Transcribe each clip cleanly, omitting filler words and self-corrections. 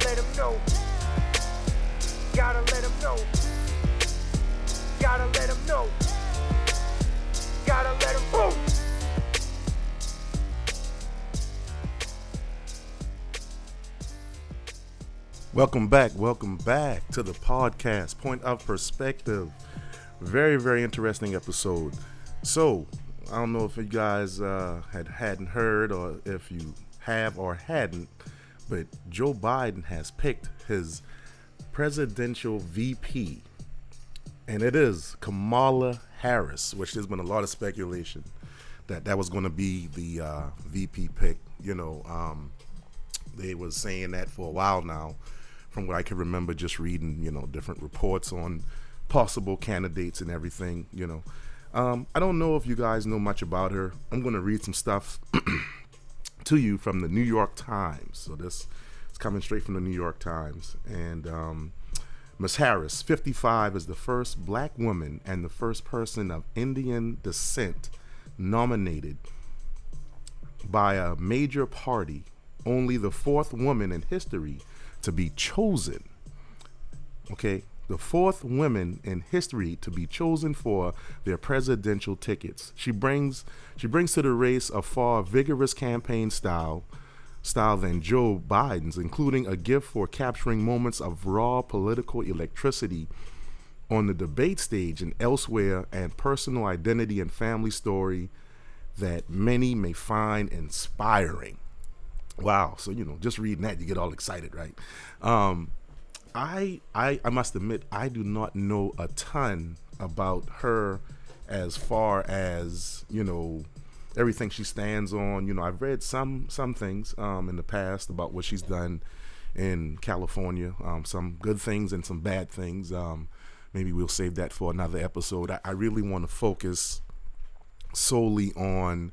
let him know. Gotta let him know. Gotta let him know. Gotta let him know. Welcome back to the podcast, Point of Perspective. Very, very interesting episode. So, I don't know if you guys hadn't heard, or if you have or hadn't, but Joe Biden has picked his presidential VP, and it is Kamala Harris, which there's been a lot of speculation that was going to be the VP pick. They was saying that for a while now, from what I can remember, just reading, different reports on possible candidates and everything, I don't know if you guys know much about her. I'm going to read some stuff to you from the New York Times. So this is coming straight from the New York Times. And Ms. Harris, 55, is the first black woman and the first person of Indian descent nominated by a major party, only the fourth woman in history to be chosen. Okay, the fourth woman in history to be chosen for their presidential tickets. She brings to the race a far vigorous campaign style than Joe Biden's, including a gift for capturing moments of raw political electricity on the debate stage and elsewhere, and personal identity and family story that many may find inspiring. Wow. So, just reading that, you get all excited, right? I must admit, I do not know a ton about her as far as, everything she stands on. I've read some things in the past about what she's done in California, some good things and some bad things. Maybe we'll save that for another episode. I really want to focus solely on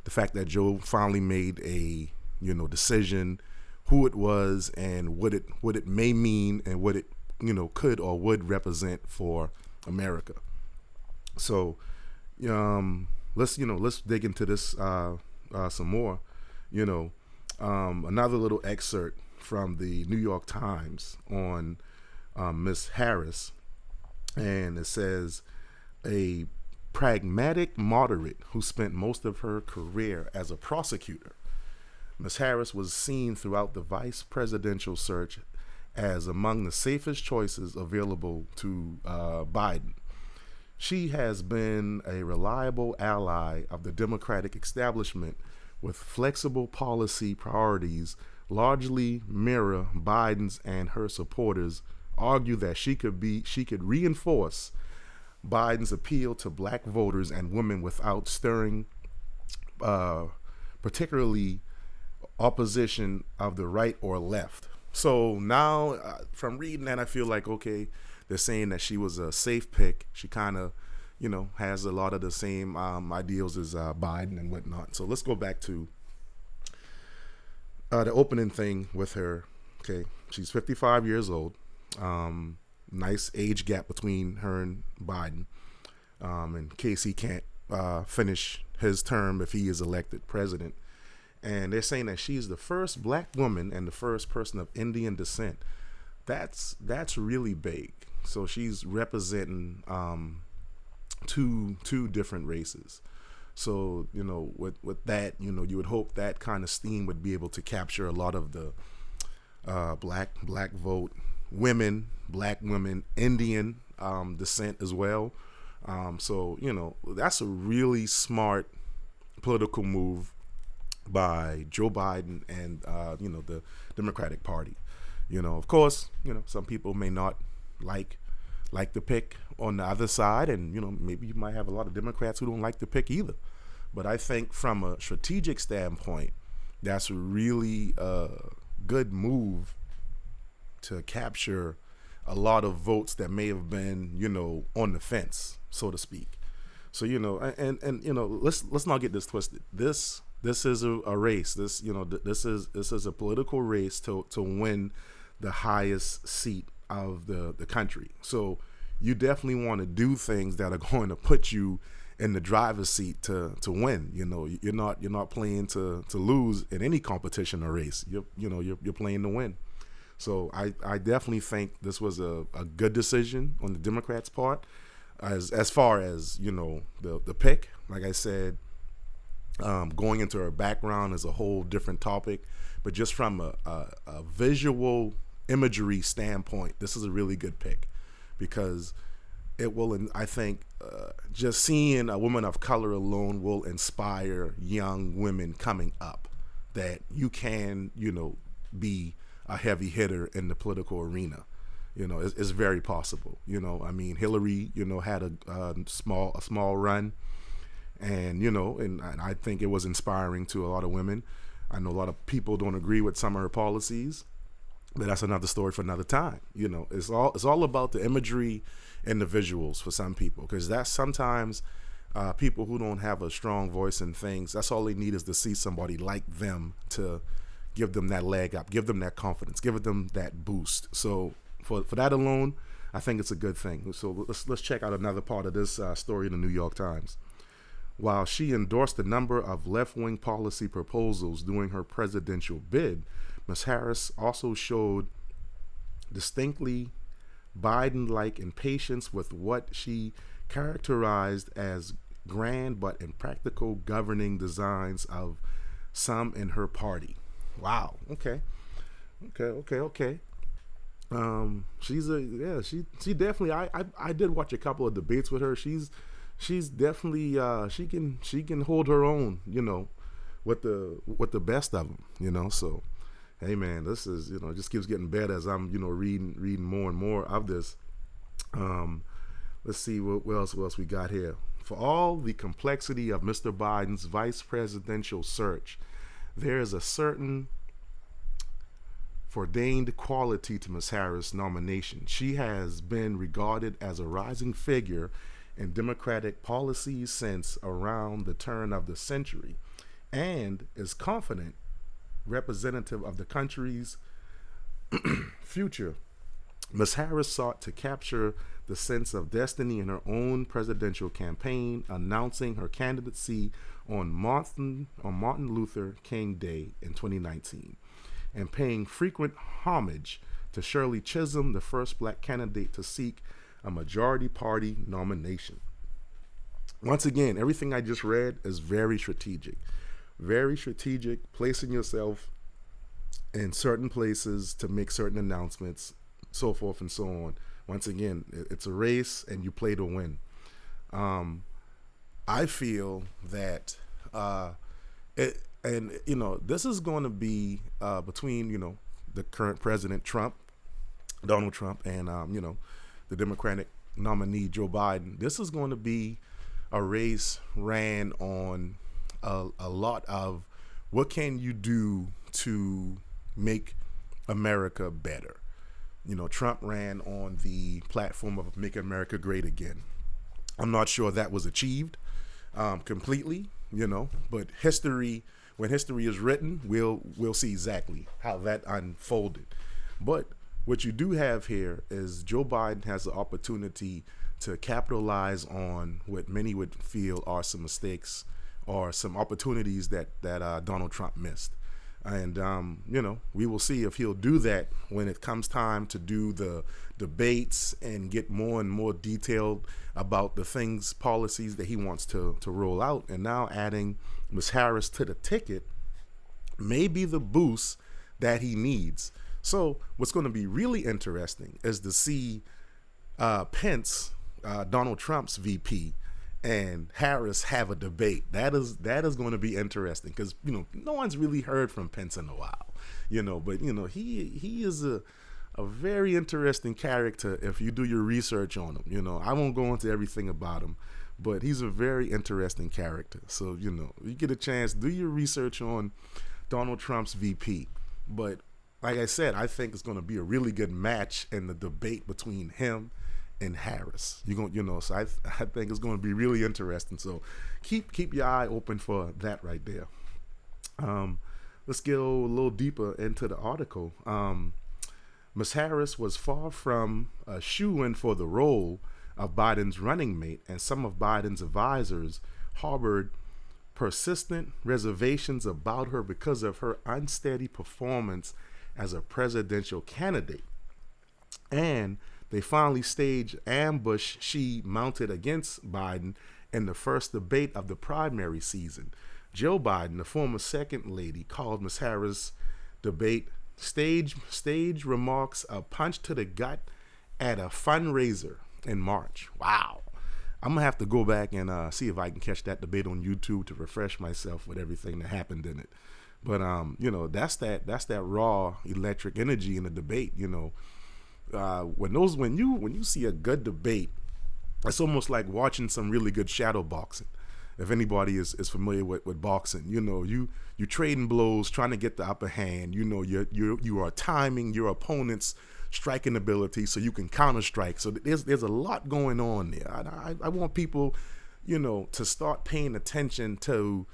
the fact that Joe finally made a decision, who it was and what it may mean, and what it could or would represent for America. So let's dig into this some more. Another little excerpt from the New York Times on Miss Harris, and it says, a pragmatic moderate who spent most of her career as a prosecutor, Ms. Harris was seen throughout the vice presidential search as among the safest choices available to Biden. She has been a reliable ally of the Democratic establishment with flexible policy priorities largely mirror Biden's, and her supporters argue that she could reinforce Biden's appeal to black voters and women without stirring particularly opposition of the right or left. So now from reading that, I feel like, okay, they're saying that she was a safe pick. She kind of, has a lot of the same ideals as Biden and whatnot. So let's go back to the opening thing with her. Okay, she's 55 years old. Nice age gap between her and Biden, in case he can't finish his term if he is elected president. And they're saying that she's the first black woman and the first person of Indian descent. That's really big. So she's representing two different races. So with that, you would hope that kind of steam would be able to capture a lot of the black vote, black women, Indian descent as well. So that's a really smart political move by Joe Biden and the Democratic Party. Of course, some people may not like the pick on the other side, and maybe you might have a lot of Democrats who don't like the pick either. But I think from a strategic standpoint, that's a really good move to capture a lot of votes that may have been on the fence, so to speak. So let's not get this twisted. This is a race. This is a political race to win the highest seat of the country. So you definitely want to do things that are going to put you in the driver's seat to win. You're not playing to lose in any competition or race. You're playing to win. So I definitely think this was a good decision on the Democrats' part. As far as the pick, like I said, going into her background is a whole different topic, but just from a visual imagery standpoint, this is a really good pick because it will, I think, just seeing a woman of color alone will inspire young women coming up that you can, be a heavy hitter in the political arena. It's very possible. I mean, Hillary, had a small run, and and I think it was inspiring to a lot of women. I know a lot of people don't agree with some of her policies, but that's another story for another time. It's all about the imagery and the visuals for some people, because that's sometimes people who don't have a strong voice in things. That's all they need is to see somebody like them to give them that leg up, give them that confidence, give them that boost. So for that alone, I think it's a good thing. So let's check out another part of this story in the New York Times. While she endorsed a number of left-wing policy proposals during her presidential bid, Ms. Harris also showed distinctly Biden-like impatience with what she characterized as grand but impractical governing designs of some in her party. Wow. Okay. She definitely. I did watch a couple of debates with her. She's definitely she can hold her own. With the best of them. So. Hey man, this is just keeps getting better as I'm reading more and more of this. Let's see what else we got here. For all the complexity of Mr. Biden's vice presidential search, there is a certain ordained quality to Ms. Harris' nomination. She has been regarded as a rising figure in Democratic policies since around the turn of the century, and is confident representative of the country's future. Ms. Harris sought to capture the sense of destiny in her own presidential campaign, announcing her candidacy on Martin Luther King Day in 2019, and paying frequent homage to Shirley Chisholm, the first black candidate to seek a majority party nomination. Once again, everything I just read is very strategic. Very strategic, placing yourself in certain places to make certain announcements, so forth and so on. Once again, it's a race and you play to win. I feel that this is going to be between the current president Donald Trump, and the Democratic nominee Joe Biden. This is going to be a race ran on a lot of what can you do to make America better. Trump ran on the platform of Make America Great Again. I'm not sure that was achieved completely, but when history is written, we'll see exactly how that unfolded. But what you do have here is Joe Biden has the opportunity to capitalize on what many would feel are some mistakes or some opportunities that Donald Trump missed. And, we will see if he'll do that when it comes time to do the debates and get more and more detailed about the policies that he wants to roll out. And now adding Ms. Harris to the ticket may be the boost that he needs. So what's going to be really interesting is to see Pence, Donald Trump's VP, and Harris have a debate. That is going to be interesting because no one's really heard from Pence in a while, but he is a very interesting character if you do your research on him. I won't go into everything about him, but he's a very interesting character. So you get a chance, do your research on Donald Trump's VP. But like I said, I think it's going to be a really good match in the debate between him and Harris. So I think it's going to be really interesting. So keep your eye open for that right there. Let's go a little deeper into the article. Ms. Harris was far from a shoo-in for the role of Biden's running mate, and some of Biden's advisors harbored persistent reservations about her because of her unsteady performance as a presidential candidate. And they finally staged ambush she mounted against Biden in the first debate of the primary season. Joe Biden, the former second lady, called Ms. Harris' debate stage remarks a punch to the gut at a fundraiser in March. Wow. I'm gonna have to go back and see if I can catch that debate on YouTube to refresh myself with everything that happened in it. But that's that raw electric energy in the debate. When you see a good debate, it's almost like watching some really good shadow boxing. If anybody is familiar with boxing, you trading blows, trying to get the upper hand. You are timing your opponent's striking ability so you can counter strike. So there's a lot going on there. I want people, to start paying attention to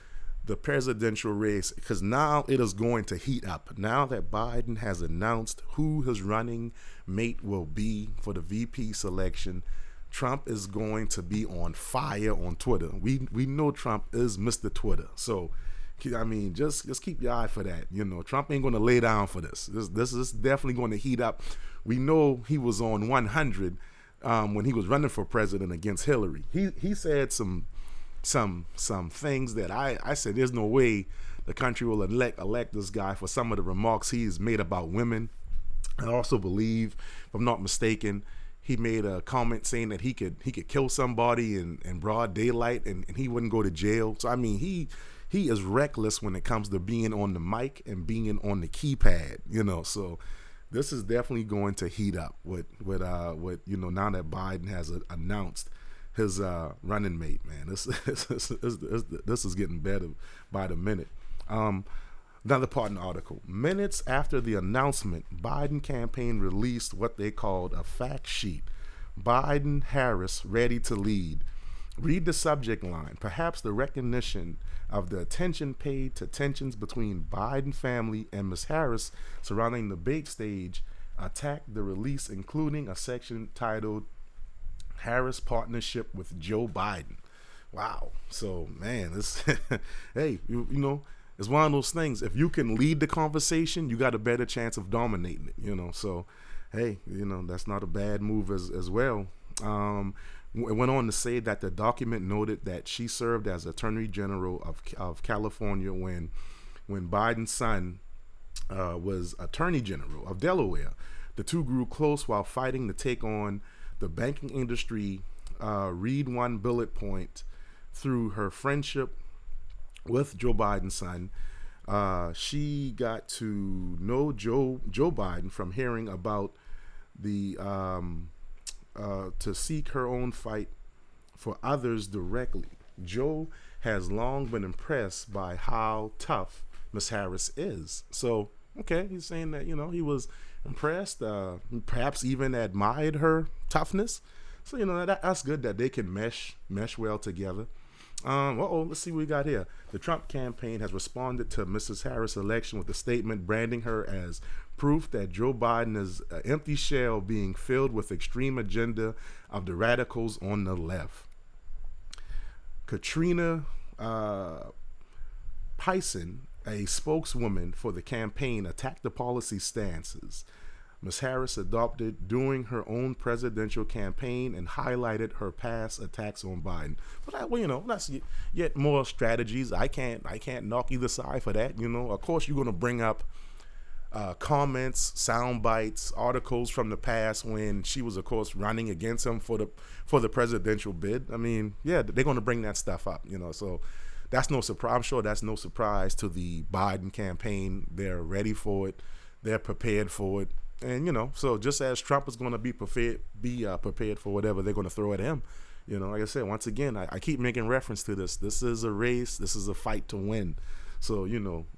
the presidential race, because now it is going to heat up. Now that Biden has announced who his running mate will be for the VP selection, Trump is going to be on fire on Twitter. We know Trump is Mr. Twitter. So, just keep your eye for that. Trump ain't going to lay down for this. This is definitely going to heat up. We know he was on 100 when he was running for president against Hillary. He said some things that I said there's no way the country will elect this guy for some of the remarks he's made about women. I also believe, if I'm not mistaken, he made a comment saying that he could kill somebody in broad daylight and he wouldn't go to jail. So he is reckless when it comes to being on the mic and being on the keypad. So this is definitely going to heat up with now that Biden has announced his running mate. Man, this is getting better by the minute. Another part in the article. Minutes after the announcement, Biden campaign released what they called a fact sheet. Biden, Harris, ready to lead. Read the subject line. Perhaps the recognition of the attention paid to tensions between Biden family and Ms. Harris surrounding the debate stage attacked the release, including a section titled Harris Partnership with Joe Biden. Wow. So, man, this hey, it's one of those things. If you can lead the conversation, you got a better chance of dominating it, So, hey, that's not a bad move as well. It went on to say that the document noted that she served as Attorney General of California when Biden's son was Attorney General of Delaware. The two grew close while fighting to take on the banking industry. Read one bullet point through her friendship with Joe Biden's son. She got to know Joe Biden from hearing about the to seek her own fight for others directly. Joe has long been impressed by how tough Ms. Harris is. So, okay, he's saying that, he was impressed, perhaps even admired her toughness. So, that's good that they can mesh well together. Let's see what we got here. The Trump campaign has responded to Mrs. Harris' election with a statement branding her as proof that Joe Biden is an empty shell being filled with extreme agenda of the radicals on the left. Katrina Pison, a spokeswoman for the campaign, attacked the policy stances Ms. Harris adopted during her own presidential campaign and highlighted her past attacks on Biden. But that's yet more strategies. I can't knock either side for that. Of course, you're going to bring up comments, sound bites, articles from the past when she was, of course, running against him for the presidential bid. They're going to bring that stuff up. So that's no surprise. I'm sure that's no surprise to the Biden campaign. They're ready for it. They're prepared for it. And so just as Trump is going to be prepared for whatever they're going to throw at him, like I said, once again, I keep making reference to this. This is a race. This is a fight to win. So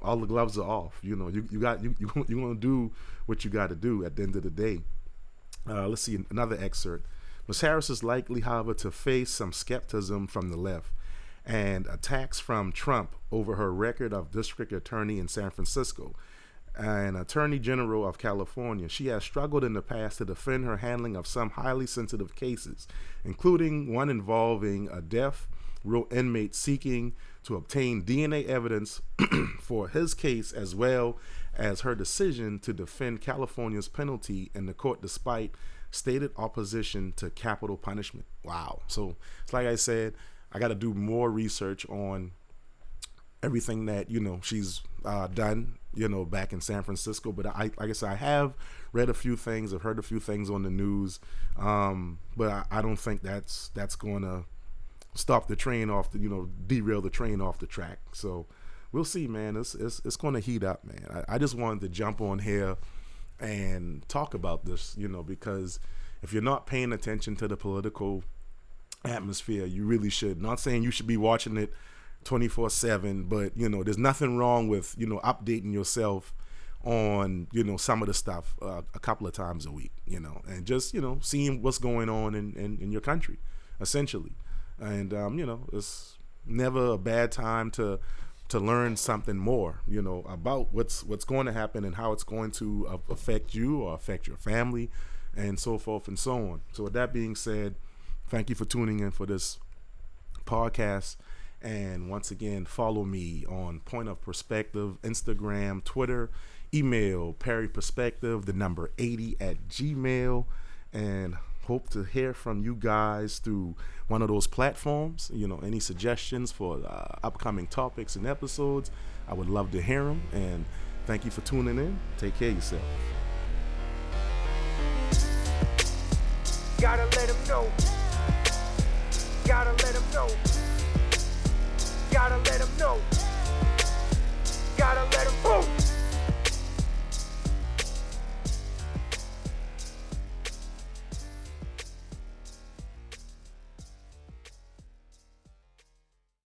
all the gloves are off. You're going to do what you got to do at the end of the day. Let's see another excerpt. Ms. Harris is likely, however, to face some skepticism from the left and attacks from Trump over her record of district attorney in San Francisco and Attorney General of California. She has struggled in the past to defend her handling of some highly sensitive cases, including one involving a death real inmate seeking to obtain DNA evidence for his case, as well as her decision to defend California's penalty in the court despite stated opposition to capital punishment. Wow. So it's like I said, I got to do more research on everything that, she's done, back in San Francisco. But like I said, I have read a few things, I've heard a few things on the news, but I don't think that's going to stop the train off the, derail the train off the track. So we'll see, man. It's going to heat up, man. I just wanted to jump on here and talk about this, because if you're not paying attention to the political atmosphere, you really should. Not saying you should be watching it 24/7, but there's nothing wrong with updating yourself on some of the stuff a couple of times a week, and just seeing what's going on in your country, essentially. And it's never a bad time to learn something more, about what's going to happen and how it's going to affect you or affect your family, and so forth and so on. So with that being said, thank you for tuning in for this podcast. And once again, follow me on Point of Perspective, Instagram, Twitter, email perryperspective, the number 80@gmail, and hope to hear from you guys through one of those platforms. Any suggestions for upcoming topics and episodes, I would love to hear them. And thank you for tuning in. Take care of yourself. Gotta let him know. Gotta let him know. Gotta let him know. Gotta let him know.